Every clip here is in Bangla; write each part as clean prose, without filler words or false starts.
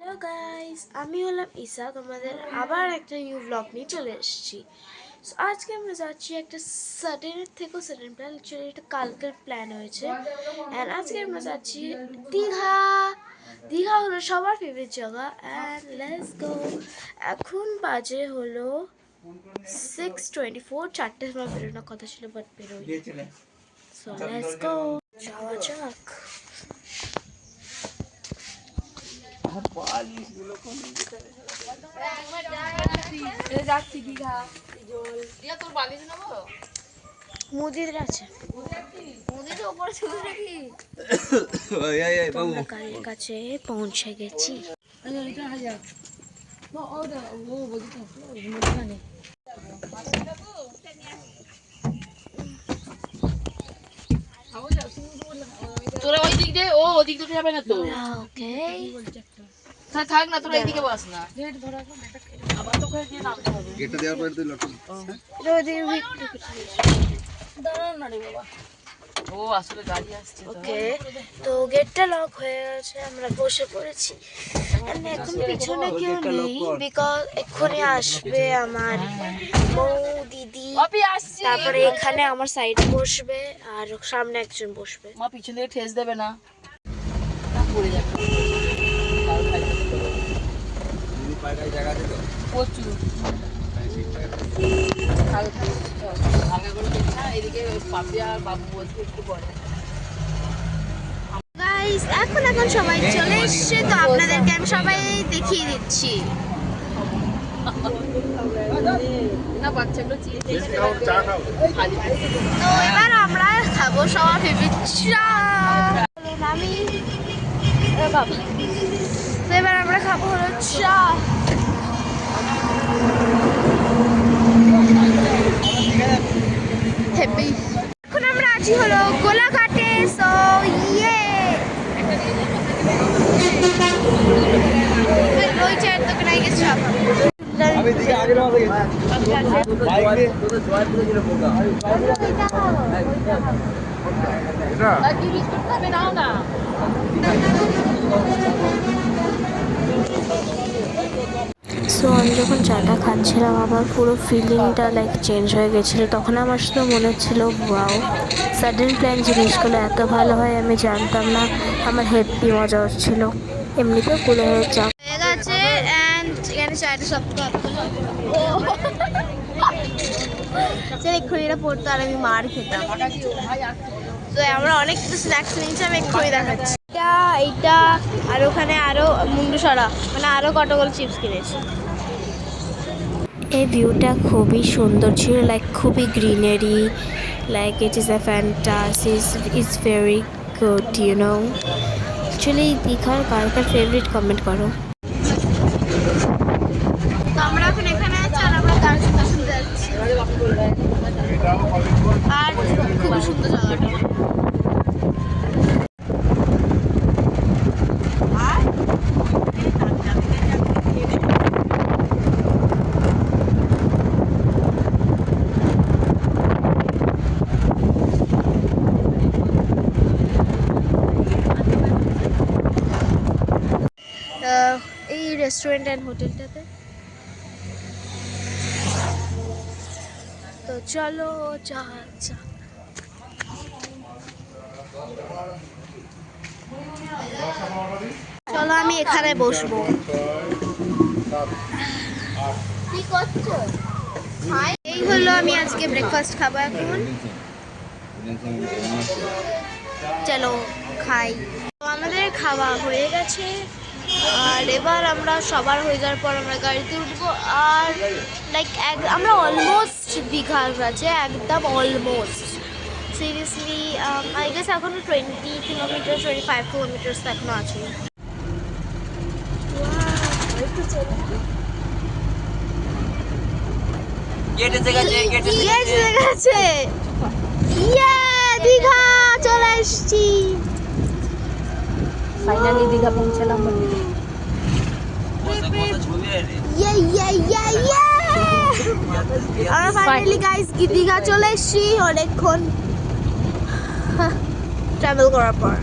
হ্যালো গাইস, আমি হলাম ঈশা। তোমাদের আবার একটা নিউ ব্লগ নিয়ে চলে এসেছি। সো আজকে আমরা যাচ্ছি একটা সাডেনের থেকেও সাডেন প্ল্যান, অ্যাকচুয়ালি এটা কালকের প্ল্যান হয়েছে। অ্যান্ড আজকে আমরা যাচ্ছি দীঘা। দীঘা হলো সবার ফেভারিট জায়গা। And let's go. এখন বাজে হলো 6:24, 4টের সময় বেরোনোর কথা ছিল, বাট বেরোই। সো লেটস গো, যাওয়া যাক। মুদিদের আছে গাড়ির কাছে পৌঁছে গেছি। তোরা ওই দিক দিয়ে ওদিক দিয়ে যাবে না তো। ওকে, থাক না, তোরা এইদিকে বস না। আবার তো করে দিয়ে নামতে হবে। গেটটা দেওয়ার পরে তুই লটক দাঁড়ান না রে বাবা। ও আসলে গাড়ি আসছে তো। ওকে, তো গেটটা লক হয়ে গেছে, আমরা বসে পড়েছি। And এখন পিছনে কেউ নেই, বিকজ এক্ষুনি আসবে আমার বউ দিদি, মাপি আসছে। তারপরে এখানে আমার সাইডে বসবে আর সামনে একজন বসবে। মা পিছন থেকে ঠেস দেবে না, পড়ে যাবে। দিদি পায়খানা জায়গা আছে তো প্রচুর আগে করে দেখছি না, এদিকে পাপি আর বাবু বলছে একটু পরে। গাইস, এখন সবাই চলে এসেছে, তো আপনাদেরকে আমি সবাই দেখিয়ে দিচ্ছি। না বাচ্চাগুলো চিড়ে তো এবার আমরা খাবো সবার ফেভারিট চা। আমি বাবা, তো এবার আমরা খাবো হলো চা। হ্যাপি। এখন আমরা আছি হলো গোলাঘাটে। সো ইয়ে ওই চায়ের দোকানে গেছি চা খাবো। আমি দিকে আগে না গেছি বাইক নিয়ে তোদের জয়পুরে ছিল বোকা এটা কি বিস্কুট খাবে নাও না। সো আমি যখন চাটা খাচ্ছিলাম, আমার পুরো ফিলিংটা চেঞ্জ হয়ে গেছিলো। তখন আমার শুধু মনে হচ্ছিল ওয়াও, সাডেন প্ল্যান জিনিসগুলো এত ভালো হয় আমি জানতাম না। আমার হেভি মজা হচ্ছিল। এমনিতেও কুলে হয়ে চা হয়ে গেছে। অ্যান্ড এখানে চাটা সব এক্ষুনি এটা পড়তো আর আমি মার খেতাম। তো আমরা অনেক কিছু স্ন্যাক্স নিয়েছি, আমি এক্ষুনি দেখাচ্ছি। এইটা আর ওখানে আরো মুন্ডু সরা, মানে আরো কতগুলো চিপস কিনেছি। এই ভিউটা খুবই সুন্দর ছিল, খুবই greenery, it is a fantasies, it's very good, you know. Actually দীঘার কার কার ফেভারিট কমেন্ট করো। তো আমরা এখন এখানে আছি আর আমরা গান শুনতে যাচ্ছি, আর খুবই সুন্দর জায়গাটা। এই রেস্টুরেন্ট অ্যান্ড হোটেলটাতে। তো চলো চলো আমি এখানে বসবো। কি করছো? এই হলো আমি আজকে ব্রেকফাস্ট খাবো এখন। চলো খাই। তো আমাদের খাওয়া হয়ে গেছে, আর এবার আমরা সবার হয়ে যাওয়ার পর আমরা গাড়িতে উঠবো। আর আমরা অলমোস্ট দীঘার কাছে, একদম অলমোস্ট। সিরিয়াসলি আই গেস এখনো 20 কিলোমিটার 25 কিলোমিটার্স এখনো আছে। দীঘা চলে এসছি, ফাইনালি দীঘা পৌঁছালাম। আমরা ফাইনালি গাইস দীঘা চলে এসছি অনেকক্ষণ ট্রাভেল করার পর।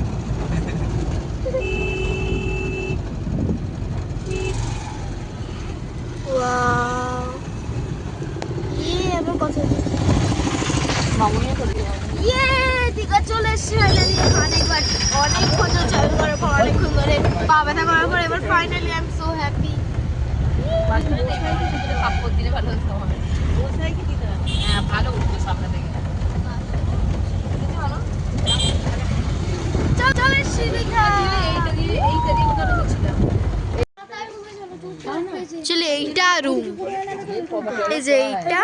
পা ব্যথা করার পর এবার finally I am so happy. কাপড় দিলে ভালো হতো আমার। হ্যাঁ ভালো উঠতো সামনে থেকে। চল শিলিকা চলে এইটা রুম, এই যে এইটা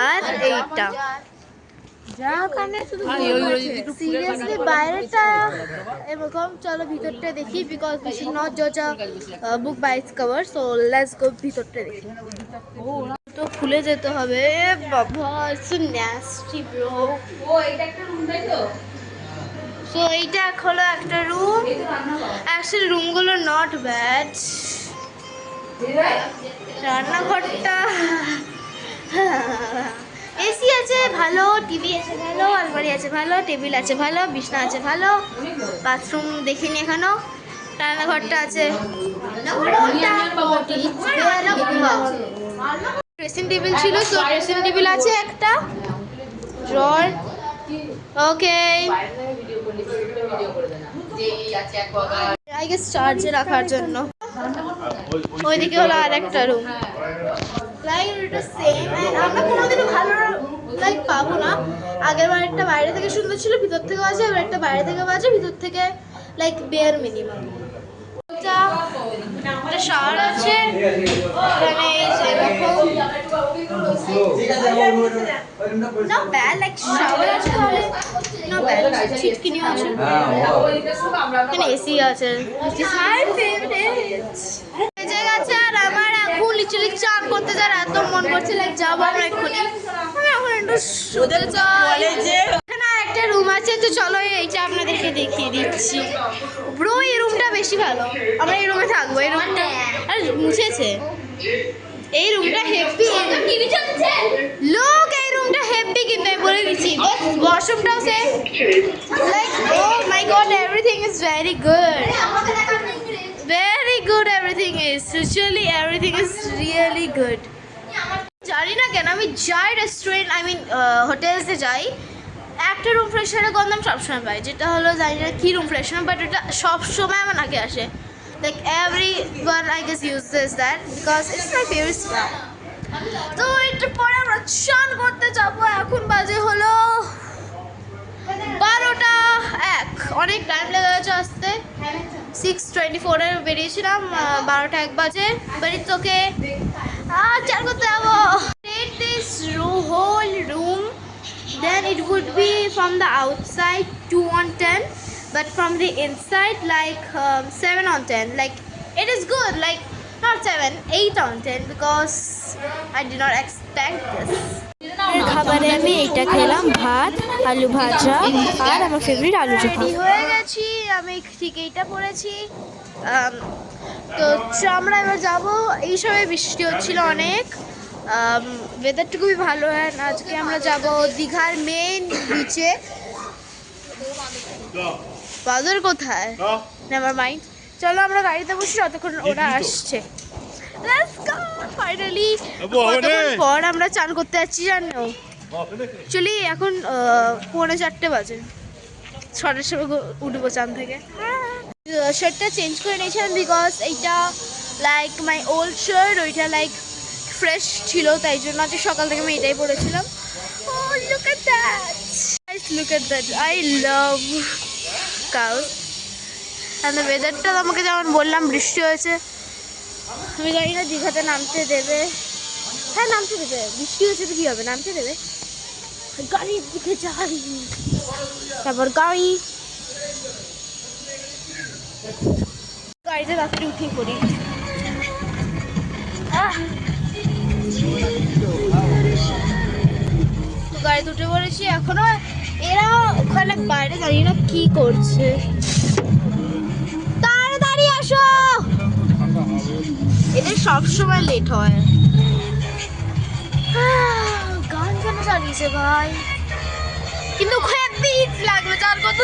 আর এইটা। সিরিয়াসলি বাইরেটা এরকম, চলো ভিতরটা দেখি বিকজ উই শুড নট জাজ a book by its cover, so let's go ভিতরটা দেখি। তো খুলে যেতে হবে বাবা, ইটস ন্যাস্টি ব্রো। ও এটা একটা রুম তাই তো? সো এইটা হলো একটা রুম, অ্যাকচুয়ালি রুমগুলো নট ব্যাড। রান্নাঘরটা এসি আছে ভালো, টিভি আছে ভালো, আলমারি আছে ভালো, টেবিল আছে ভালো, বিছনা আছে ভালো, বাথরুম দেখিনি এখনো। রান্নাঘরটা আছে, ড্রেসিং টেবিল ছিল, সো ড্রেসিং টেবিল আছে একটা, ড্রয়ার, ওকে আই গেস চার্জে রাখার জন্য। ওইদিকে হলো আর একটা রুম, লাইক এটা সেম। আমরা কোনোদিনও ভালো লাইক পাবো না। আগের বার একটা বাইরে থেকে সুন্দর ছিল, ভিতর থেকে বাজে, এবার একটা বাইরে থেকে বাজে, ভিতর থেকে লাইক বেয়ার মিনিমাম। একটা শাওয়ার আছে এখানে, সেরকম না ব্যাড, লাইক শাওয়ার আছে তাহলে না ব্যাড, ছিটকিনি আছে, এখানে এসি আছে, মাই ফেভারিট জায়গা আছে। আর আমার এখন লিটারালি চান করতে যাওয়ার এত মন করছে, লাইক যাবো আমরা এক্ষুনি। আমি এখন একটু শুতে চাই। এখানে একটা রুম আছে, তো চলো এইটা আপনাদেরকে দেখিয়ে দিচ্ছি। ব্রো এই রুমটা বেশি ভালো, আমরা এই রুমে থাকবো। এই রুমটা আর মুছেছে, এই রুমটা হেভি, টিভি চলছে লোক, এই রুমটা হেভি কিন্তু আমি বলে দিচ্ছি। ওয়াশরুমটাও same, like oh my god everything is very good, very good everything is, literally everything is really good. জানি না কেন আমি যাই রেস্টুরেন্ট, আই মিন হোটেলসে যাই, একটা রুম ফ্রেশনারের গন্ধ সবসময় পাই, যেটা হলো জানি না কী রুম ফ্রেশনার, বাট এটা সবসময় আমার নাকে আসে। Like everyone I guess uses that because it's my favorite smell. তো এটা পরে আমরা চান করতে যাবো। এখন বাজে হলো 12:01, অনেক টাইম লেগে গেছে আসতে। 6:24 বেরিয়েছিলাম, 12:01 বাজে, বাট ইটস ওকে। চান করতে যাবো। This whole room, then it would be from the outside 2 on 10, but from the inside like 7 on 10. Like it is good, like not 7, 8 on 10 because I did not expect this. খাবারে আমি এইটা খেলাম, ভাত, আলু ভাজা আর আমার ফেভারিট আলু চোখা। হয়ে গেছি, আমি ঠিক এইটা পরেছি। তো আমরা এবার যাবো। এই সময় বৃষ্টি হচ্ছিল অনেক, ওয়েদারটা খুবই ভালো। হয় আজকে আমরা যাব দীঘার মেইন বিচে। বাদর কোথায়? নেভার মাইন্ড, চলো আমরা গাড়িতে বসি, যতক্ষণ ওরা আসছে। ফাইনালি কতক্ষণ পর আমরা চান করতে যাচ্ছি জানো। চলি এখন 3:45 বাজে, 6টার সময় উঠবো চান থেকে। শার্টটা চেঞ্জ করে নিয়েছিলাম বিকজ এইটা লাইক মাই ওল্ড শার্ট, ওইটা লাইক ফ্রেশ ছিল, তাই জন্য আজকে সকাল থেকে আমি এটাই পরেছিলাম। Oh, look at that. Guys, look at that. I love cows. And the weather-টা আমাকে যেমন বললাম বৃষ্টি হয়েছে, আমি জানি না দীঘাতে নামতে দেবে। হ্যাঁ নামতে দেবে, বৃষ্টি হয়েছে তো কী হবে, নামতে দেবে। গাড়ির দিকে যাই, তারপর গাড়িতে তাড়াতাড়ি উঠে পড়ি। গাড়িতে উঠে পড়েছি, এখনো এরা ওখানে বাইরে জানি না কি করছে। তাড়াতাড়ি আসো, এদের সবসময় লেট হয়। গান কেন চালিয়েছে ভাই, কিন্তু হেভি লাগবে যার কত।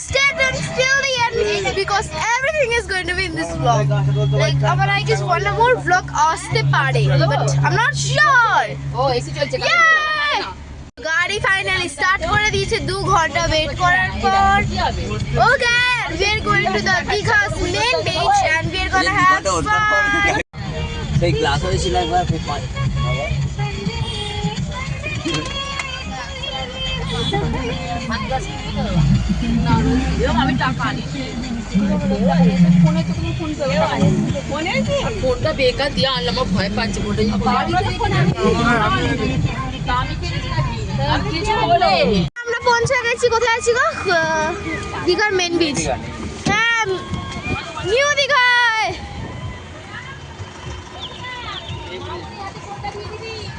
Stay tuned till the end because everything is going to be in this vlog. Like আমার I guess one more vlog আসতে পারে, but I'm not sure. Oh, AC চলছে। গাড়ি ফাইনালি স্টার্ট করে দিয়েছে 2 ঘন্টা ওয়েট করার পর। ওকে and we're going to the Digha's main beach and we're gonna have fun. সেই গ্লাস হয়েছিল একবার খুব পানি আমি টাকা আনি ফোনটা বেকার দিয়ে আনলাম আমার ভয় পাচ্ছে ফোনটা আমরা পৌঁছে গেছি, কোথায় আছি গো? দীঘার মেন বিচ। হ্যাঁ, নিউ দীঘায়।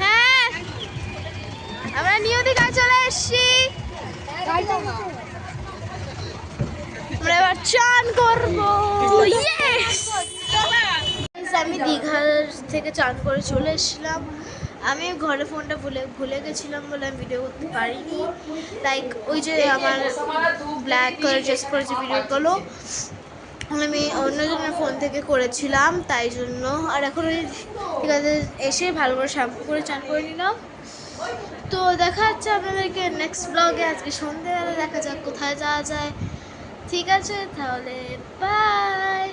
হ্যাঁ, আমরা নিউ দীঘায় চলে এসেছি। আমরা এবার চান করবো। ইয়েস, আমি দীঘার থেকে চান করে চলে এসেছিলাম। আমি ঘরে ফোনটা ভুলে গেছিলাম বলে আমি ভিডিও করতে পারিনি। লাইক ওই যে আমার ব্ল্যাক কালার ড্রেস পরে যে ভিডিওগুলো আমি অন্যজনের ফোন থেকে করেছিলাম, তাই জন্য। আর এখন ওই ঠিক আছে এসে ভালো করে শ্যাম্পু করে চান করে নিলাম। তো দেখা যাচ্ছে আপনাদেরকে নেক্সট ব্লগে। আজকে সন্ধ্যেবেলা দেখা যাক কোথায় যাওয়া যায়। ঠিক আছে তাহলে, বাই।